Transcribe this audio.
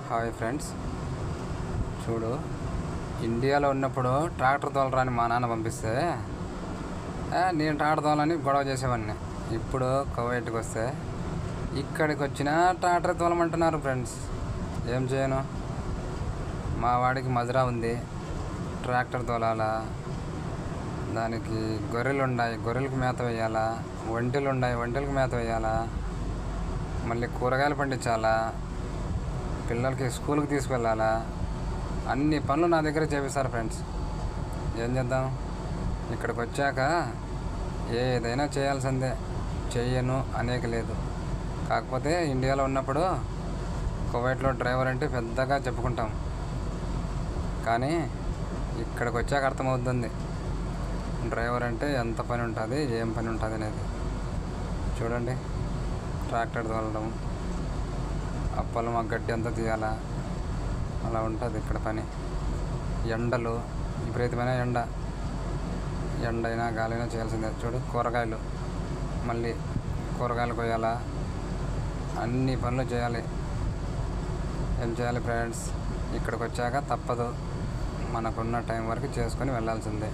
Hi friends, చూడు, ఇండియాలో ఉన్నప్పుడు ట్రాక్టర్ తోలరాని మా నాన్న పంపిస్తే నేను ట్రాక్టర్ తోలని గొడవ చేసేవాడిని. ఇప్పుడు కువైట్కి వస్తే ఇక్కడికి వచ్చినా ట్రాక్టర్ తోలమంటున్నారు ఫ్రెండ్స్. ఏం చేయను, మా వాడికి మజరా ఉంది, ట్రాక్టర్ తోలాలా, దానికి గొర్రెలు ఉన్నాయి, గొర్రెలకు మేత వేయాలా, ఒంటెలు ఉన్నాయి, ఒంటెలకు మేత వేయాలా, మళ్ళీ కూరగాయలు పండించాలా, పిల్లలకి స్కూల్కి తీసుకెళ్ళాలా, అన్ని పనులు నా దగ్గర చేపిస్తారు ఫ్రెండ్స్. ఏం చేద్దాం, ఇక్కడికి వచ్చాక ఏదైనా చేయాల్సిందే, చెయ్యను అనేక లేదు. కాకపోతే ఇండియాలో ఉన్నప్పుడు కువైట్లో డ్రైవర్ అంటే పెద్దగా చెప్పుకుంటాం, కానీ ఇక్కడికి వచ్చాక అర్థమవుతుంది డ్రైవర్ అంటే ఎంత పని ఉంటుంది, ఏం పని ఉంటుంది అనేది. చూడండి, ట్రాక్టర్ తోలడం, ఆ పొలం ఆ గడ్డి అంతా తీయాలా, అలా ఉంటుంది ఇక్కడ పని. ఎండలు, విపరీతమైన ఎండ అయినా గాలైనా చేయాల్సిందే. చూడు, కూరగాయలు, మళ్ళీ కూరగాయలు కొయ్యాలా, అన్ని పనులు చేయాలి. ఏం చేయాలి ఫ్రెండ్స్, ఇక్కడికి వచ్చాక తప్పదు, మనకున్న టైం వరకు చేసుకొని వెళ్ళాల్సిందే.